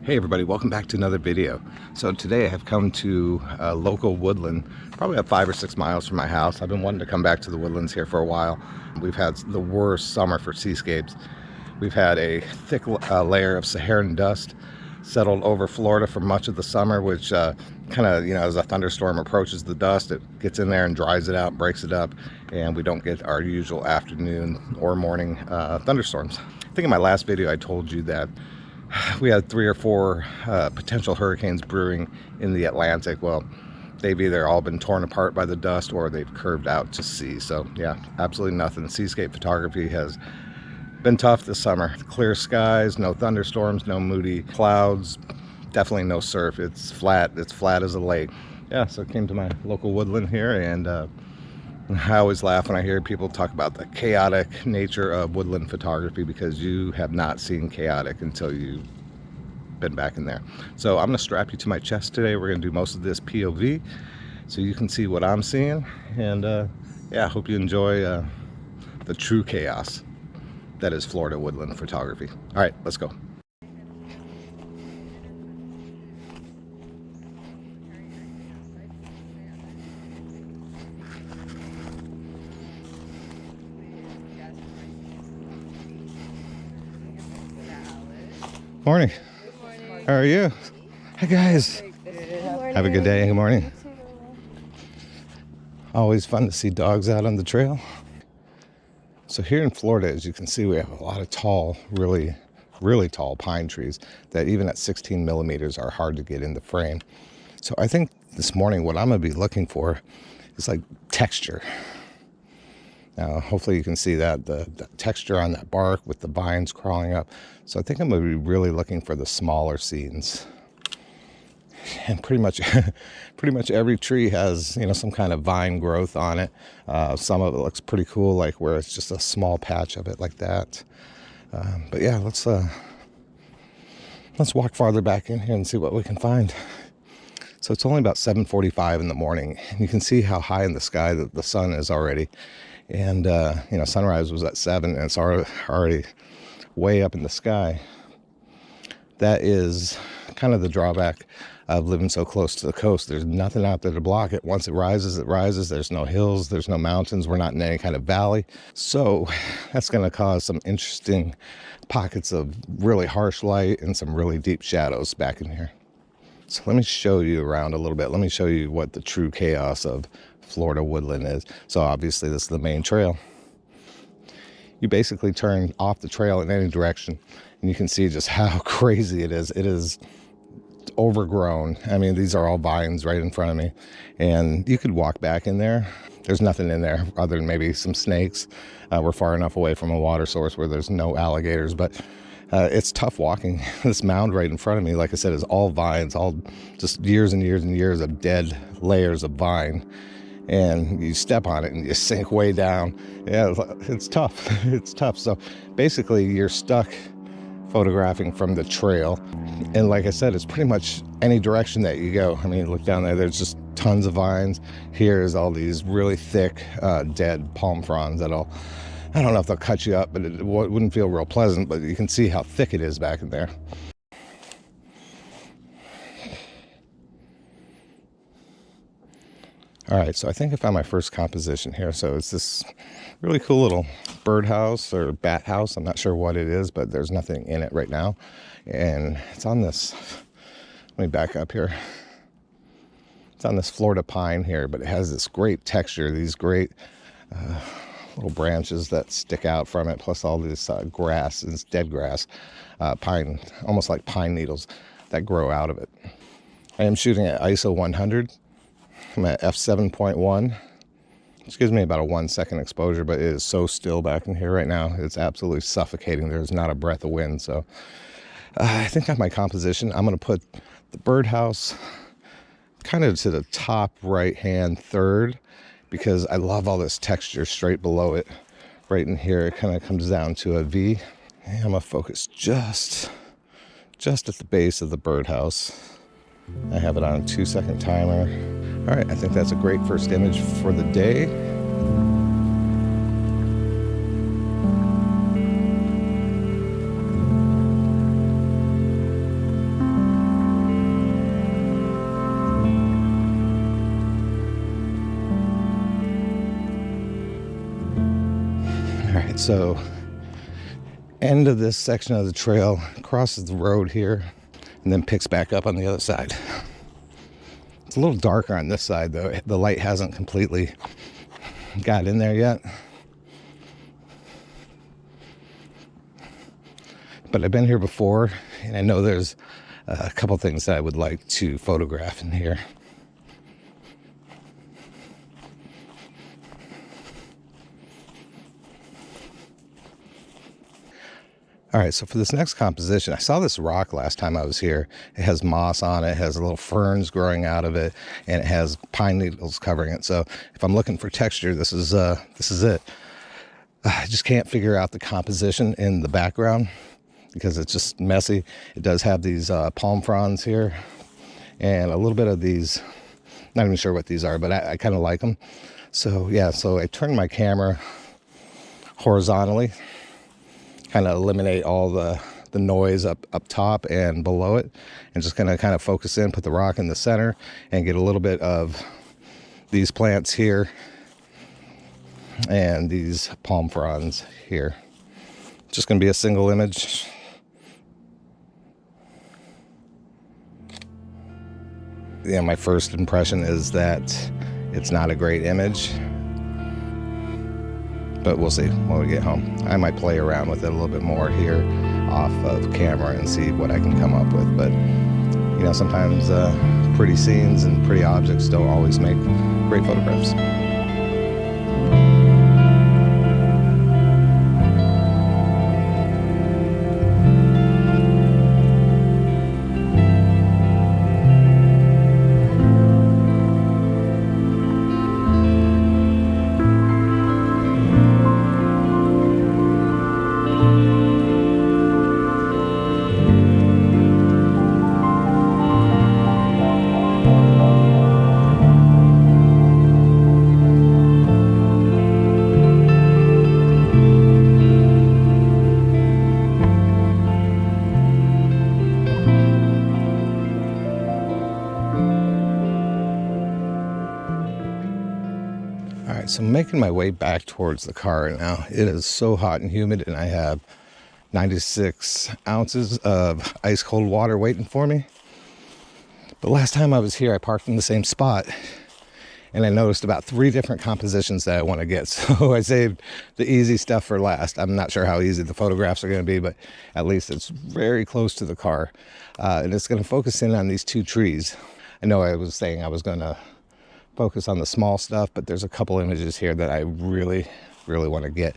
Hey everybody, welcome back to another video. So today I have come to a local woodland, probably about 5 or 6 miles from my house. I've been wanting to come back to the woodlands here for a while. We've had the worst summer for seascapes. We've had a thick layer of Saharan dust settled over Florida for much of the summer, which kind of, as a thunderstorm approaches the dust, it gets in there and dries it out, breaks it up, and we don't get our usual afternoon or morning thunderstorms. I think in my last video I told you that we had 3 or 4 potential hurricanes brewing in the Atlantic. Well, they've either all been torn apart by the dust or they've curved out to sea. So yeah, absolutely nothing. Seascape photography has been tough this summer. Clear skies, no thunderstorms, no moody clouds, definitely no surf. It's flat as a lake. Yeah, so I came to my local woodland here, and I always laugh when I hear people talk about the chaotic nature of woodland photography, because you have not seen chaotic until you've been back in there. So I'm going to strap you to my chest today. We're going to do most of this POV so you can see what I'm seeing. And yeah, I hope you enjoy the true chaos that is Florida woodland photography. All right, let's go. Morning. Good morning. How are you? Hi guys. Have a good day. Good morning. Always fun to see dogs out on the trail. So here in Florida, as you can see, we have a lot of tall, really tall pine trees that even at 16 millimeters are hard to get in the frame. So I think this morning what I'm going to be looking for is like texture. Now, hopefully you can see that, the texture on that bark with the vines crawling up. So I think I'm going to be really looking for the smaller scenes. And pretty much every tree has, some kind of vine growth on it. Some of it looks pretty cool, like where it's just a small patch of it like that. But yeah, let's walk farther back in here and see what we can find. So it's only about 7:45 in the morning, and you can see how high in the sky that the sun is already. And sunrise was at 7, and it's already way up in the sky. That is kind of the drawback of living so close to the coast. There's nothing out there to block it. Once it rises, it rises. There's no hills, there's no mountains. We're not in any kind of valley. So that's going to cause some interesting pockets of really harsh light and some really deep shadows back in here. So let me show you around a little bit. Let me show you what the true chaos of Florida woodland is. So obviously this is the main trail. You basically turn off the trail in any direction, and you can see just how crazy it is. It is overgrown. I mean, these are all vines right in front of me, and you could walk back in there. There's nothing in there other than maybe some snakes. We're far enough away from a water source where there's no alligators, but it's tough walking. This mound right in front of me, like I said, is all vines, all just years and years and years of dead layers of vine. And you step on it and you sink way down. Yeah, it's tough. It's tough. So basically you're stuck photographing from the trail. And like I said, it's pretty much any direction that you go. I mean, look down there, there's just tons of vines. Here's all these really thick, dead palm fronds that'll, I don't know if they'll cut you up, but it wouldn't feel real pleasant, but you can see how thick it is back in there. All right, so I think I found my first composition here. So it's this really cool little birdhouse or bat house. I'm not sure what it is, but there's nothing in it right now. And it's on this, let me back up here. It's on this Florida pine here, but it has this great texture, these great little branches that stick out from it, plus all this grass, this dead grass, pine, almost like pine needles that grow out of it. I am shooting at ISO 100. I'm at f7.1, excuse me, about a 1-second exposure, but it is so still back in here right now. It's absolutely suffocating. There's not a breath of wind. So I think on my composition, I'm going to put the birdhouse kind of to the top right hand third, because I love all this texture straight below it. Right in here, it kind of comes down to a V. And I'm going to focus just at the base of the birdhouse. I have it on a 2-second timer. All right, I think that's a great first image for the day. All right, so end of this section of the trail, crosses the road here, and then picks back up on the other side. It's a little darker on this side though. The light hasn't completely got in there yet. But I've been here before, and I know there's a couple things that I would like to photograph in here. All right, so for this next composition, I saw this rock last time I was here. It has moss on it, has little ferns growing out of it, and it has pine needles covering it. So if I'm looking for texture, this is it. I just can't figure out the composition in the background because it's just messy. It does have these palm fronds here and a little bit of these, not even sure what these are, but I kind of like them. So yeah, so I turned my camera horizontally, kind of eliminate all the noise up top and below it, and just gonna kind of focus in, put the rock in the center, and get a little bit of these plants here and these palm fronds here. Just gonna be a single image. Yeah, my first impression is that it's not a great image, but we'll see when we get home. I might play around with it a little bit more here off of camera and see what I can come up with. But, you know, sometimes pretty scenes and pretty objects don't always make great photographs. So I'm making my way back towards the car now. It is so hot and humid, and I have 96 ounces of ice cold water waiting for me. But last time I was here, I parked in the same spot, and I noticed about 3 different compositions that I want to get. So I saved the easy stuff for last. I'm not sure how easy the photographs are going to be, but at least it's very close to the car. And it's going to focus in on these 2 trees. I know I was saying I was going to focus on the small stuff, but there's a couple images here that I really want to get.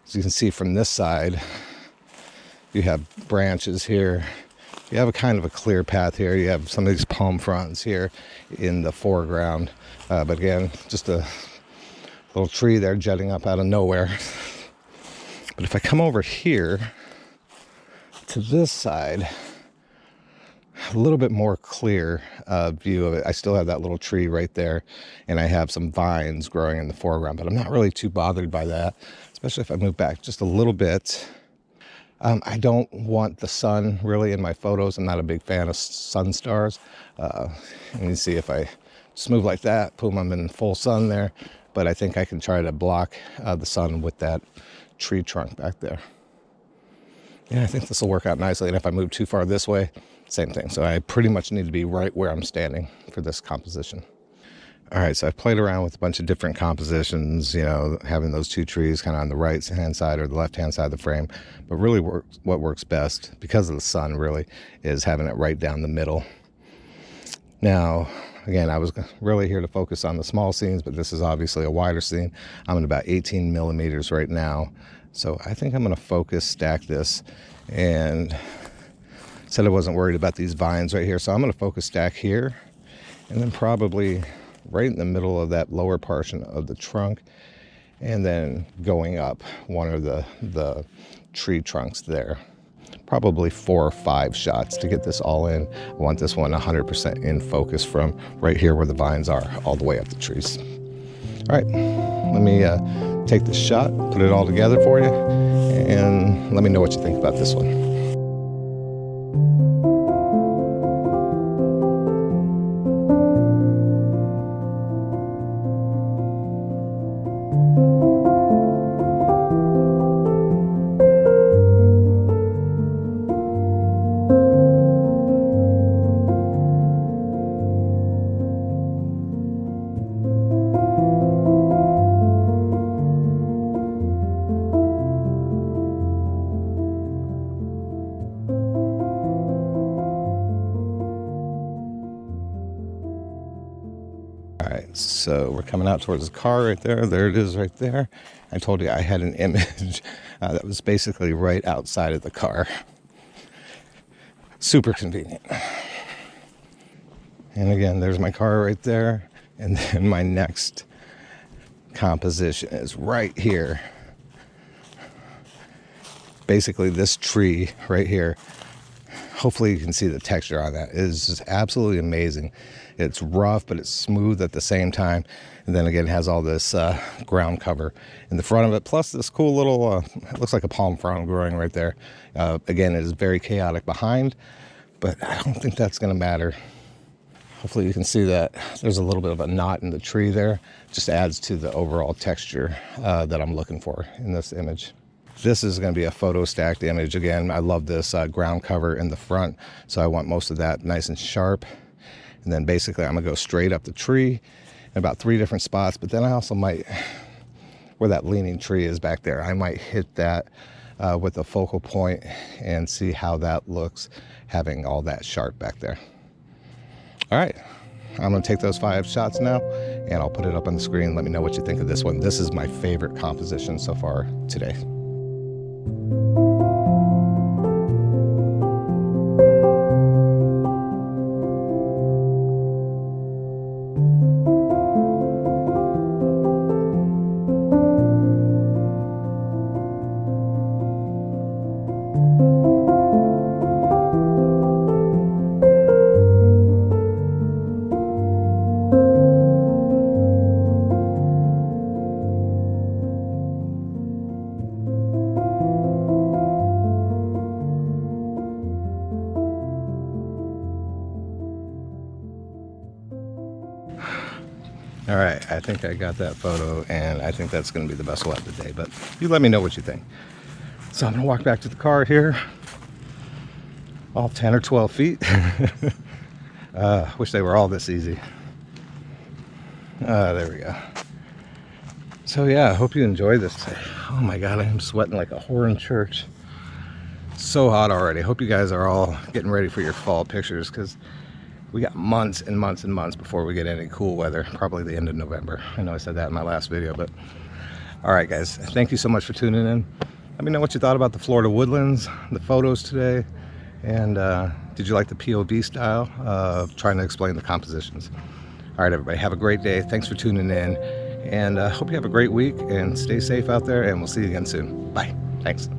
As you can see from this side, you have branches here. You have a kind of a clear path here. You have some of these palm fronds here in the foreground. But again, just a little tree there jutting up out of nowhere. But if I come over here to this side, a little bit more clear view of it. I still have that little tree right there, and I have some vines growing in the foreground, but I'm not really too bothered by that, especially if I move back just a little bit. I don't want the sun really in my photos. I'm not a big fan of sun stars. And you see if I just move like that, boom, I'm in full sun there, but I think I can try to block the sun with that tree trunk back there. Yeah, I think this will work out nicely, and if I move too far this way, same thing. So I pretty much need to be right where I'm standing for this composition. All right, so I've played around with a bunch of different compositions, you know, having those 2 trees kind of on the right hand side or the left hand side of the frame. But really what works best, because of the sun really, is having it right down the middle. Now, again, I was really here to focus on the small scenes, but this is obviously a wider scene. I'm at about 18 millimeters right now. So I think I'm going to focus stack this, and said I wasn't worried about these vines right here. So I'm going to focus stack here, and then probably right in the middle of that lower portion of the trunk, and then going up one of the tree trunks there. Probably 4 or 5 shots to get this all in. I want this one 100% in focus from right here where the vines are all the way up the trees. All right, let me take this shot, put it all together for you, and let me know what you think about this one. So we're coming out towards the car right there. There it is right there. I told you I had an image that was basically right outside of the car. Super convenient. And again, there's my car right there. And then my next composition is right here. Basically this tree right here. Hopefully you can see the texture on that. It is just absolutely amazing. It's rough, but it's smooth at the same time. And then again, it has all this ground cover in the front of it. Plus this cool little, it looks like a palm frond growing right there. Again, it is very chaotic behind, but I don't think that's gonna matter. Hopefully you can see that there's a little bit of a knot in the tree there. Just adds to the overall texture that I'm looking for in this image. This is going to be a photo stacked image. Again, I love this ground cover in the front, so I want most of that nice and sharp. And then basically I'm going to go straight up the tree in about 3 different spots, but then I also might, where that leaning tree is back there, I might hit that with a focal point and see how that looks having all that sharp back there. All right, I'm going to take those 5 shots now and I'll put it up on the screen. Let me know what you think of this one. This is my favorite composition so far today. All right, I think I got that photo, and I think that's going to be the best one of the day, but you let me know what you think. So I'm going to walk back to the car here, all 10 or 12 feet. Wish they were all this easy. There we go. So yeah, I hope you enjoy this today. Oh my God, I am sweating like a whore in church. So hot already. Hope you guys are all getting ready for your fall pictures, because we got months and months and months before we get any cool weather, probably the end of November. I know I said that in my last video, but all right, guys, thank you so much for tuning in. Let me know what you thought about the Florida woodlands, the photos today, and did you like the POV style of trying to explain the compositions? All right, everybody, have a great day. Thanks for tuning in, and hope you have a great week, and stay safe out there, and we'll see you again soon. Bye. Thanks.